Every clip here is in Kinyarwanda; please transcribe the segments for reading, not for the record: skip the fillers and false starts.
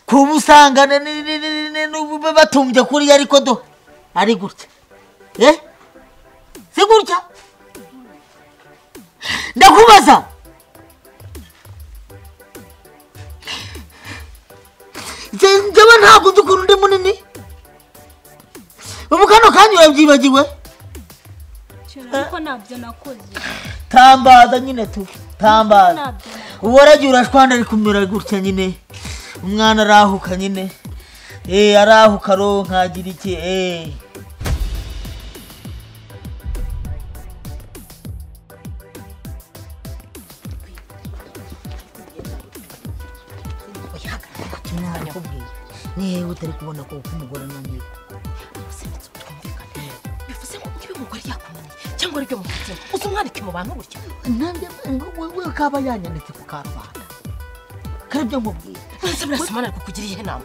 kubusangana batumbye kuri ariko do ari gutya si gutya ndakubaza njyewe ntabwo nzi ukuntu ndi munini ubu kano kanya urabyibagiwe ariko nabyo nakoze tambaza nyine tu tambaza ubu waragiye urashwana ari kumera gutya nyine umwana arahuka nyine arahuka ronka agira iki nihewe utari kubona ko umugore ananiwe bivuze ngo niba umugore yakunaniye cyangwa aribyo mufatira uzi umwanike mu bantu gutya nanjye we kaba yanyanitse ku karubanda karibyo nkubwira ese burasumana ariko kugira ihe nama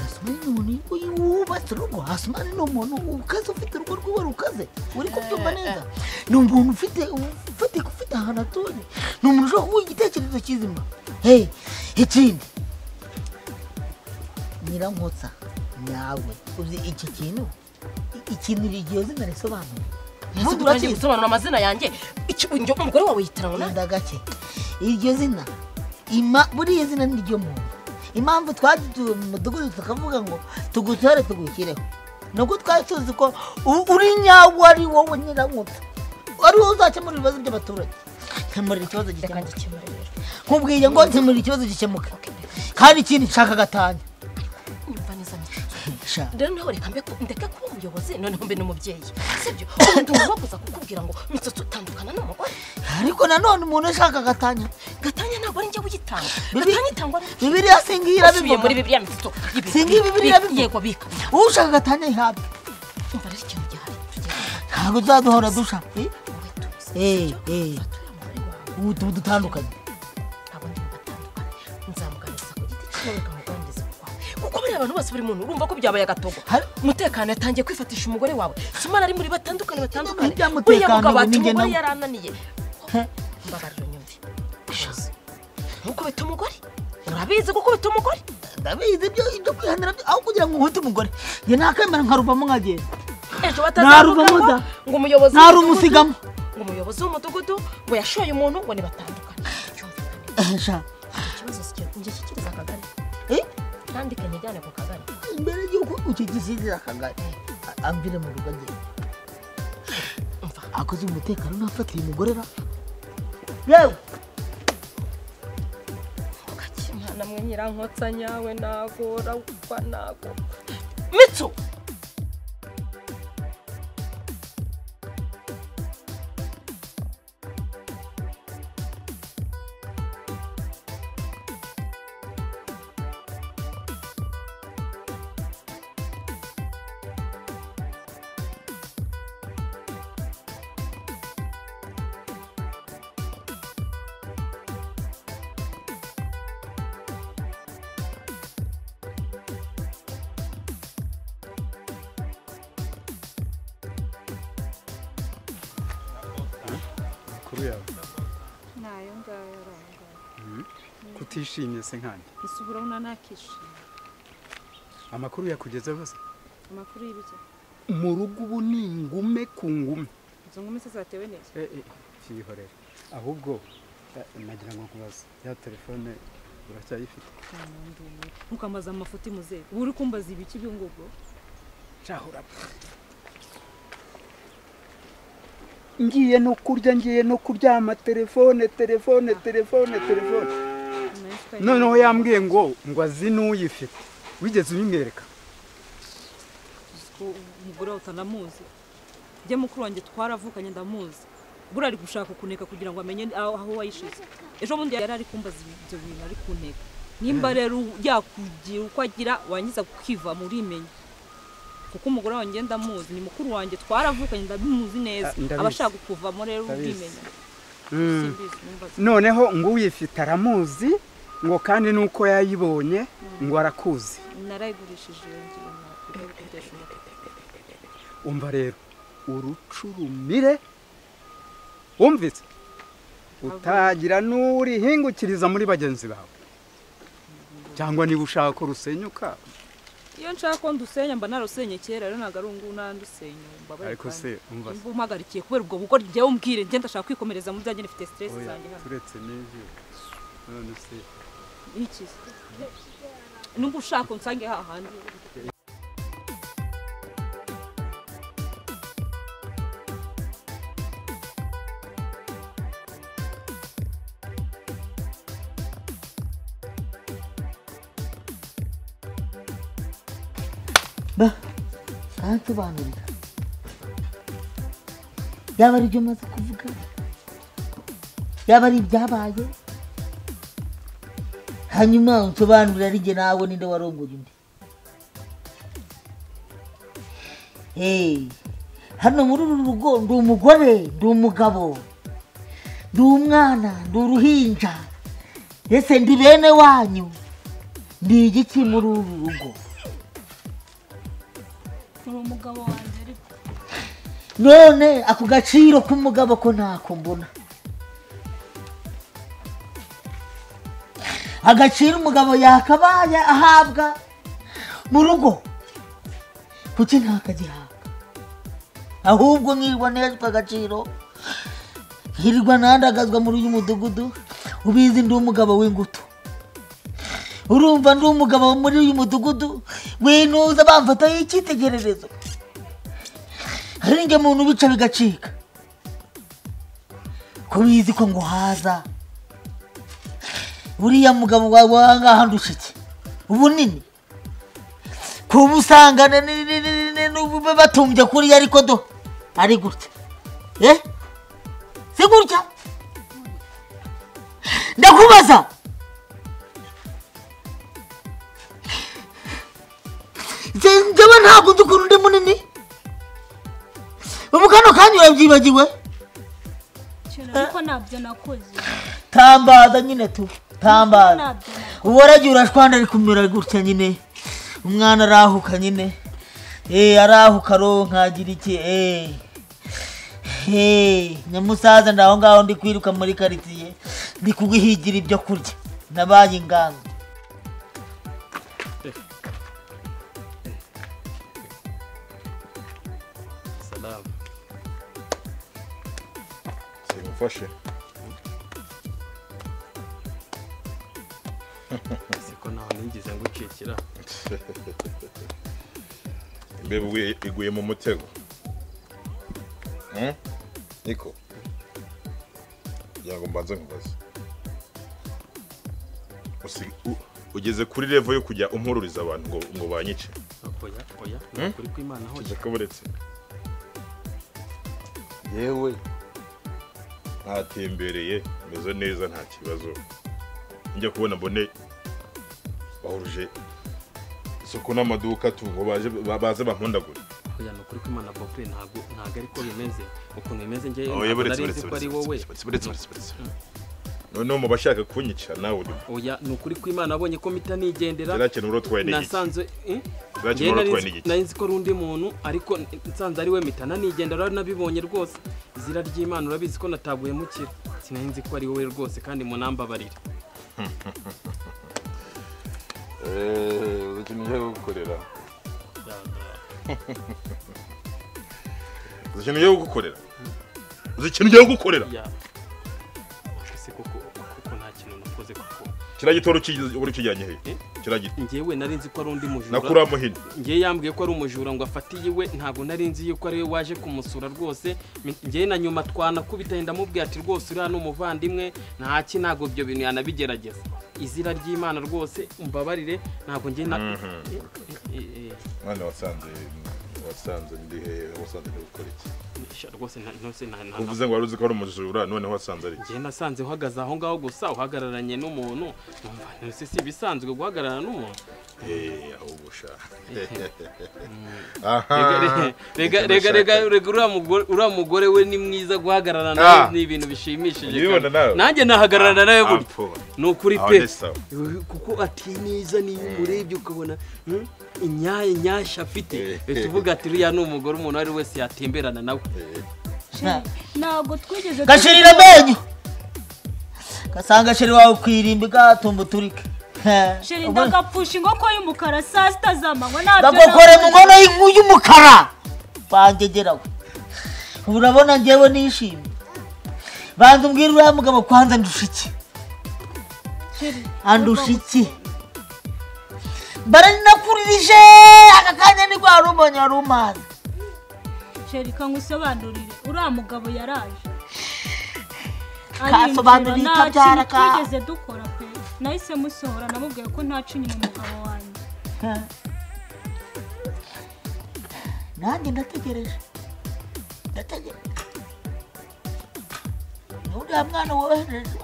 Asumani ni umuntu wubatse urugo Asumani ni umuntu ukaze ufite urugo rwiwe rukaze uri kubyumva neza ni umuntu ufite ahantu atuye ni umuntu ushobora kuguha igitekerezo kizima ikindi Nyirankotsa nawe uzi iki kintu iryo zina risobanura ntabwo uragiye gusobanura amazina yanjye umugore wawe yitiranywe na ndagake iryo zina buriya zina ni ryo muntu impamvu twagiye mu mudugudu tukavuga ngo tugutore tugushyireho nubwo twari tuzi ko uri nyawo ari wowe Nyirankotsa ari wowe uzakemura ibibazo by'abaturage kemurira ikibazo gikemuka nkubwiye ngo nkemurira ikibazo gikemuka kandi ikindi nshaka gatanya rero nawe reka ndeke kuba umuyobozi noneho mbe n'umubyeyi sibyo ubundi umuntu wakuza kukubwira ngo mitsotso utandukana n'umugore ariko nanone umuntu ushaka gatanya ntabwo ari njye uyitanga gatanya itangwa Bibiliya singira bivuga muri Bibiliya mitsotso singira Bibiliya bivuga yego bika ushaka gatanya ihabwe umva rero ikintu gihari ntabwo uzaduhora dusha ubu dutandukanye ntabwo ndi batandukanye nzamuganiriza ku giti cyawe kamuganiriza kuko buriya abantu bose buri muntu urumva ko byabaye agatogo umutekano yatangiye kwifatisha umugore wawe Sumana ari muri batandukanye buriya mugabo ati umugore yarananiye mbabarira nyumve ntukubita umugore urabizi gukubita umugore ndabizi ibyo kwihanira aho kugira ngo nkute umugore njye nakemera nkaruvamo nkagenda ejo batazavuga ngo umuyobozi ntarumusigamo ngo umuyobozi w'umudugudu ngo yashoye umuntu ngo nibatandukane ikibazo njye kikiriza akagari nandike njyane ku kagari mbere y'uko ukigisize akagari amvire mu rugo njye akoze umutekano nafatiye umugore ra yewe ukakimana mwe Nyirankotsa nyawe nagora upfa nago mitso nayo ngayo aranga kutishimye se nkanje isubura una nakishimye amakuru yakugezeho se amakuru y'ibiki mu rugo ubu ni ingume ku ngume izo ngume se zatewe neza cyihorera ahubwo nagira ngo nkubaze ya telefone uracyayifite ntukamaze amafuti muze uri kumbaza ibiki byo ngubwo cyahura ngiye no kurya ngiye no kuryama telefone noneho yambwiye ngo azi n'uyifite wigeze ubimwereka umugore utanamuzi njye mukuru wanjye twaravukanye ndamuzi bura ari gushaka kuneka kugira ngo amenye aho wayishize ejo bundi yari ari kumbaza ibyo bintu ari kuneka nimba rero yakugira uko agira wangiza kukiva muri imenye kuko umugore wanjye ndamuzi ni mukuru wanjye twaravukanye ndabimuzi neza abashaka kuvamo rero ubimenya noneho ngo uyifite aramuzi ngo kandi nuko yayibonye ngo arakuzi narayigurishije ngiye umva rero urucurumire wumvise utagira n'urihingukiriza muri bagenzi bawe cyangwa niba ushaka ko rusenyuka iyo nshaka ko ndusenya mba narusenye kera rero ntago ari ungu nandusenya mbabaye ariko se umva umpagarikiye kubera ubwo buko njyewe umbwire njye ndashaka kwikomereza mu byanjye nifite stress zanjye hano turetse n'ibyo none se iki nubwo ushaka unsange hahandi ba kansobanurira yaba ari byo maze kuvuga yaba ari ibyabaye hanyuma unsobanurira ari jye nawe ninde warongoye undi hano muri uru rugo ndi umugore ndi umugabo ndi umwana ndi uruhinja ese ndi bene wanyu ndi igiki muri uru rugo umugabo wanjye ariko none ako gaciro k'umugabo ko ntako mbona agaciro umugabo yakabaye ahabwa mu rugo kuki ntakagihabwa ahubwo nkirwa neza agaciro nkirwa nandagazwa muri uyu mudugudu ubizi ndi umugabo w'ingutu urumva ndi umugabo muri uyu mudugudu winuza bamfataho icyitegererezo hari njye muntu bica bigacika ko bizi ko ngo haza buriya mugabo wawe wangaha ndusha iki ubunini kuba usanga batumbye kuriya ariko do ari gutya si gutya ndakubaza njyewe ntabwo nzi ukuntu ndi munini ubu kano kanya urabyibagiwe ariko ntabyo nakoze tambaza nyine tu tambaza ubu waragiye urashwanda ari kumera gutya nyine umwana arahuka nyine arahuka aronka agira iki nyamusaza ndaho ngaho ndi kwiruka muri karitsiye ndi kuguhigira ibyo kurya nabaye inganzo Fashe. Siko naho ningize ngo ukikira. Mbebe iguye mu mutego. Niko. Yango mbanze nkubaza. Ugeze kuri level yo kujya umpururiza abantu ngo banyice. Oya. Kuri kw'Imana ho. Cyakaburetse. Yewe. Atembereye meze neza nta kibazo njya kubona mbone bahuruje isoko n'amaduka tungo baze bampundagura oya no kuri kw'Imana Bope ntago ariko bimeze ukuntu bimeze nje nari ko ari wowe none mu bashaka kunyica nawe uri oya no kuri kw'Imana abonye ko mita nigendera cyarakenura urotwaye n'iki nasanze nari ko rundi muntu ariko nsanze ari we mita nanigendera nabibonye rwose izira ry'Imana urabizi ko nataguye mukira sinari ko ari wowe rwose kandi munambabarira ukinije gukorera uzinye gukorera uzikinije gukorera kuko nta kintu nakoze kuko kiragitoro uri kijyanye he kiragita ngewe nari nzi ko ari undi mujura nakura muhini ngiye yambwiye ko ari umujura ngo afatiye we ntago nari nzi yuko ari we waje kumusura rwose ngiye na nyuma twanakubita ndamubwiye ati rwose uri hano umuvandimwe nta kinago byo bintu yanabigerageza izira ry'Imana rwose umbabarire ntago ngiye na mwana wasanze ndi he wasanze gukora iki rwose nta uvuze ngo waruzi ko ari umujura none wasanze ari ngiye nasanze uhagaze aho ngaho gusa uhagararanye n'umuntu numva si bisanzwe guhagararana n'umuntu ahubusha rega uriya mugore we ni mwiza guhagararana nawe ni ibintu bishimishije nanjye nahagararana nawe buryo ni ukuri pe kuko ati neza niyo umurebye ukabona inyasha afite tuvuga ati uriya ni umugore umuntu ari wese yatemberana nawe ntabwo twigeze gashirira amenyo gasanga sheri wawe kwirimbi gatumba turike sheri ndagapfusha inkoko y'umukara saa sita z'amanywa nabyo ndagokore mu nkono y'umukara bangegeraho urabona njyewe nishimye banza umbwira uriya mugabo kwanza ndusha iki andusha iki baranakuririje aka kanya niko wari ubonye wari umazi sheri kangusobanurire uriya mugabo yaraje kasobanurira ikabyara ka twigeze dukora pe nahise musohora namubwiye ko ntaca inyuma umugabo wanjye nanjye ndategereje uriya mwana wohereje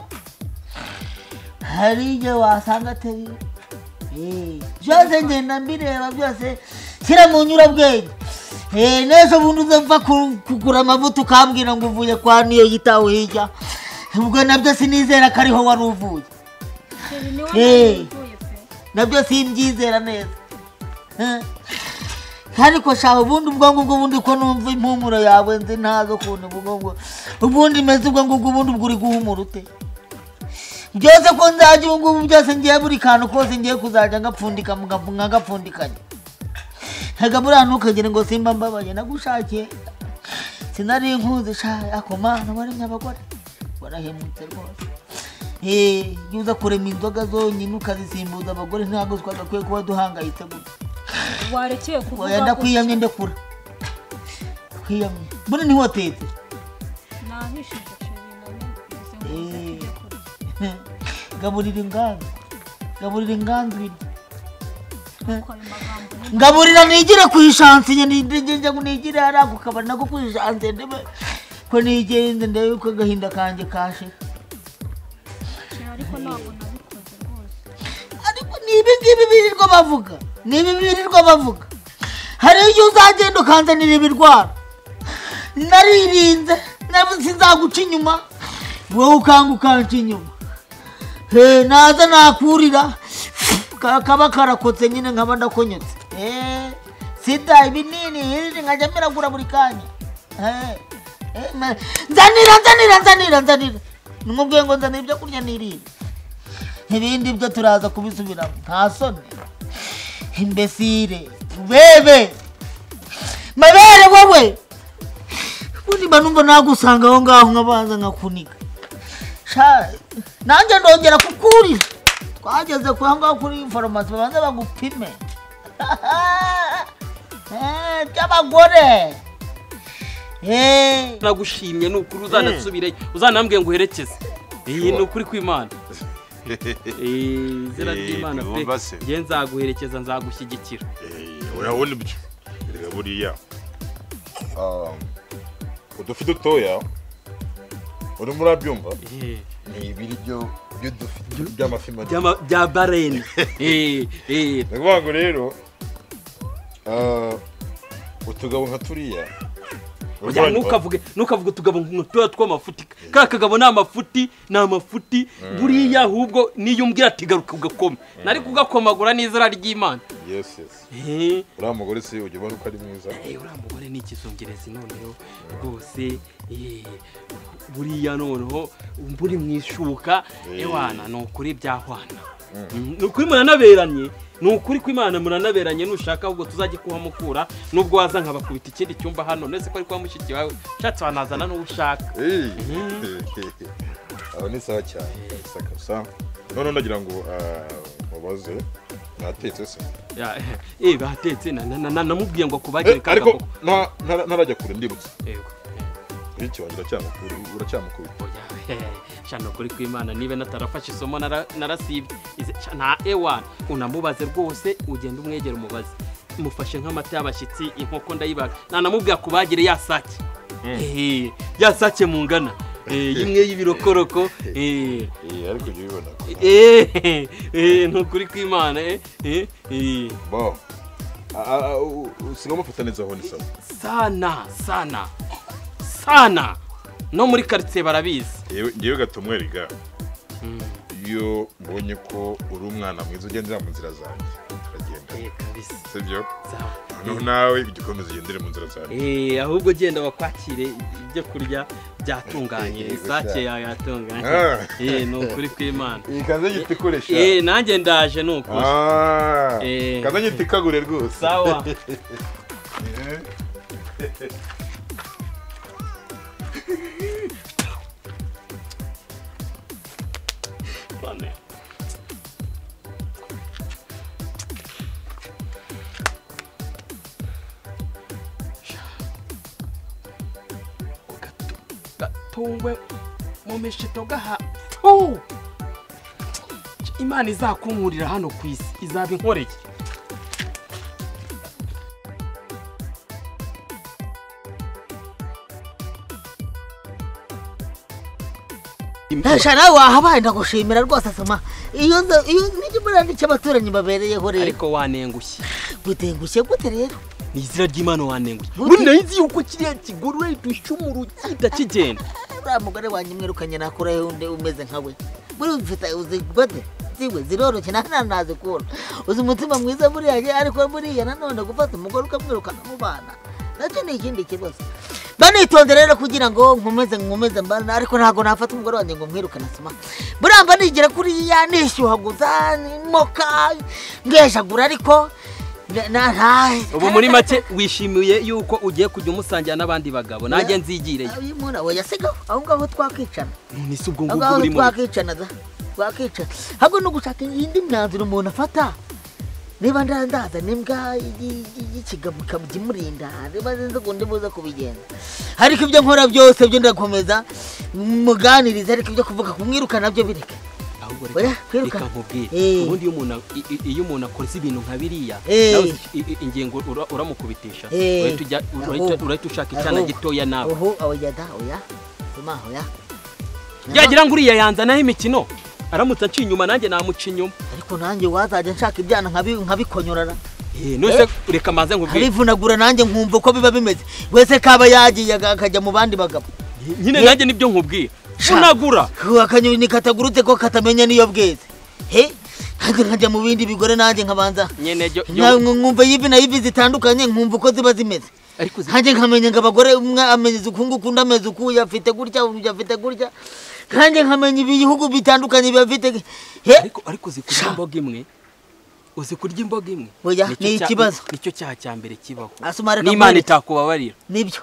hari igihe wasanga atari byose ngenda mbireba byose shyira mu nyurabwenge n'ejo bundi uzapfa kugura amavuta ukambwira ngo uvuye kwa niyo yitaho hirya ubwo nabyo sinizera ko ariho wari uvuye nabyo simbyizera neza ariko shaka ubundi ubwo ngubwo ubundi ko numva impumuro yawe nzi ntazo ukuntu ubwo ubundi meze ubwo ngubwo ubundi ubwo uri guhumura ute byose ko nzajya ubu ngubu byose ngiye buri kantu kose ngiye kuzajya ngapfundika nkagapfundikanya hega buriya ntukagire ngo simba mbabaye nagushakiye sinari nkuzi shaka ako mana waremye abagore warahemutse rwose iyo uza kurema inzoga zonyine ukazisimbuza abagore ntabwo twagakwiye kuba duhangayitse gutya warekeye kuvuga ko ndakwiyamye ndekura kwiyamye mbona ni hotete nahishije sheri gaburira inganzu ngaburira nigire ku ishansi njye ngo nigire hariya ku kabari nako ku ishansi ndebe ko nigenze ndebe yuko agahinda kanjye kashe ariko ntabwo nabikoze rwose ariko ni ibi ngibi birirwa bavuga hari igihe uzagenda ukanzanira ibirwara naririnze sinzaguca inyuma wowe ukanga ukanca inyuma naza nakurira kaba karakotse nyine nkaba ndakonyotse sida ibinini hirinde nkajya miragura buri kanya nzanira nimubwiye ngo nzanira ibyo kurya nirinde ibindi byo turaza kubisubiramo nta soni imbesire bebe mabere wowe ubundi mba numva nagusanga aho ngaho nkabanza nkakunika nanjye ndongera kukurira twageze ku aho ngaho kuri farumasi babanza bagupime by'abagore nagushimye ni ukuri uzanasubireyo uzanambwiye ngo uherekeze iyi ni ukuri kw'Imana izina ry'Imana pe ngiye nzaguherekeza nzagushyigikira urabona ibyo reka buriya udufi dutoya urimo urabyumva ni ibiryo by'amafi manini bya bareni ni ukuvuga ngo rero utugabo nka turiya ntukavuge utugabo nk'utuya tw'amafuti ka kagabo ni amafuti buriya ahubwo niyo umbwira ati garuka ugakoma nari kugakomagura n'izina ry'Imana uriya mugore se ujya ubona uko ari mwiza uriya mugore ni ikizungerezi noneho rwose buriya noneho mburi mu ishuka ewana ni ukuri byahwana ni ukuri muranaberanye ni ukuri kw'Imana muranaberanye nushaka ahubwo tuzajye kuhamukura nubwo waza nkabakubita ikindi cyumba hano nese ko ari kwa mushiki wawe ushatse wanazana n'uwo ushaka aho ni sawa cyane gusa none ndagira ngo mubaze natetse se batetse namubwiye ngo kubagire ariko ntarajya kure ndibutse yego iki wanjye uracyamukubita shano kuri kw'Imana nibe natarafashe isomo narasibye nta ewana unamubaze rwose ugenda umwegera umubaze mufashe nk'amata y'abashyitsi inkoko ndayibaga nanamubwira kubagire yasake yasake mu ngana imwe y'ibirokoroko ariko ujye ubibona ni ukuri kw'Imana usiga mufata neza aho ni sawa sana no muri quartier barabizi ngiye gatumwe riga iyo mbonye ko uri umwana mwiza ugendera mu nzira zanjye turagenda kabisa sibyo nawe ugikomeza ugendere mu nzira zanjye ahubwo genda bakwakire ibyo kurya byatunganye isake yawe yatunganye ni ukuri kw'Imana ikaze gitikoresha nanjye ndaje ni ukuri kaze gitikagure rwose sawa tungwe mu mishito gaha Imana izakunkurira hano ku isi izaba inkoreye Nasha nawe wahabaye ndagushimira rwose Soma iyo nijye murandike abaturanyi babereyeho rero ariko wanengushye gutengushye gute rero nizira ry'Imana wanengushye muri nayizi yuko kiriya kigorwe dushumuru kita kigenda uriya mugore wanjye mwirukanye nakora undi umeze nkawe muri mfite uzi gode ziwe ziroroshye naze kubona uzi umutima mwiza buriya ariko buriya nanone gufata umugore ukamwirukana mu bana nacyo ni ikindi kibazo banitonde rero kugira ngo nkomeze mbana ariko ntago nafata umugore wanjye ngo mwirukana Soma buramba nigera kuri ya nishyuhaguza moka ngejagura ariko ubu muri make wishimiye yuko ugiye kujya umusangira n'abandi bagabo nanjye nzigireye umuntu we yasigaho aho ngaho twakicana nisi ubwo ngubwo buri muri twakicana hago no gushaka indi myanzuro umuntu afata niba ndandaza n'imbwa y'ikigabo kamugimurinda niba nzi ngo ndibuza kubigenza ariko ibyo nkora byose byo ndakomeza muganiriza ariko ibyo kuvuga kumwirukana byo bireke reka nkubwire ubundi iyo umuntu akora ibintu nka biriya ingingo uramukubitisha urahita ushaka icyana gitoya nawe yagira ngo uriya yanzanaho imikino aramutse aciye inyuma nanjye namuca inyuma ariko nanjye wazajya nshaka ibyana nkabikonyorana nose reka maze nkubwire abivunagura nanjye nkumva uko biba bimeze wese kaba yagiye akajya mu bandi bagabo nyine nanjye nibyo nkubwire unagura akanyoni katagurutse ko katamenya niyo bweze nkajya mu bindi bigore nanjye nkabanza nkumva yivi na yivi zitandukanye nkumva uko ziba zimeze nanjye nkamenya ngo abagore umwe ameze ukungu undi ameze uku yafite gutya undi yafite gutya nanjye nkamenya ibihugu bitandukanye bafite ariko zikurya imboga imwe uzi kurya imboga imwe ni ikibazo nicyo cyaha cya mbere kibaho n'Imana itakubabarira nibyo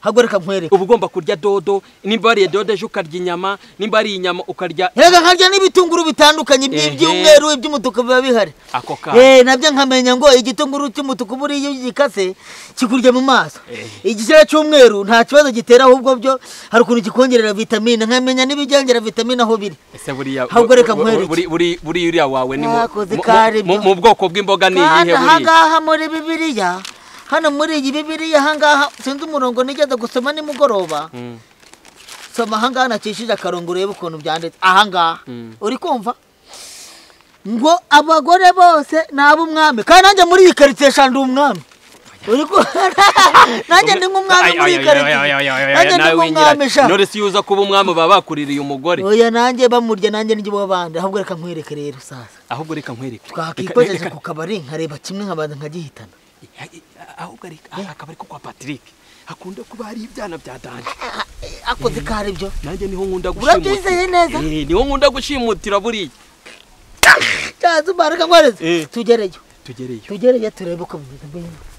hagoreka nkwereka uba ugomba kurya dodo nimba wariye dodo ejo ukarya inyama nimba ari inyama ukarya nkarya n'ibitunguru bitandukanye by'umweru iby'umutuku biba bihari ako kanya nabyo nkamenya ngo igitunguru cy'umutuku buriya iyo gikase kikurya mu maso igishyira cy'umweru nta kibazo gitera ahubwo byo hari ukuntu gikongerera vitamine nkamenya n'ibibyongera vitamine aho biri ese buriya hagoreka nkwereka buriya uriya wawe ni mu bwoko bw'imboga ni iyihe buriya ahangaha muri Bibiliya hano muri iyi Bibiliya ahangaha sinzi umurongo nigeze gusoma nimugoroba soma ahangaha nakishije akarongo urebe ukuntu byanditse ahangaha uri kumva ngo abagore bose ni ab'umwami kandi nanjye muri iyi karitsiye shandi umwami uri ko nanjye ndi nk'umwami muri iyi karitsiye nanjye ndi nk'umwami sha none si yuza kuba umwami baba bakuririye umugore oya nanjye bamurya nanjye ndi b'abandi ahubwo reka nkwereke rero sasa ahubwo reka nkwereke twakikojeje ku kabari nkareba kimwe nkabanza nkagihitana ahubwo akabari ko kwa Patrick hakunda kuba hari ibyana bya danje akoze kare byo nanjye niho nkunda gushimutira urabyizeye neza niho nkunda gushimutira buriya cyazo baraka ngwareze tugereyo turebe uko bimeze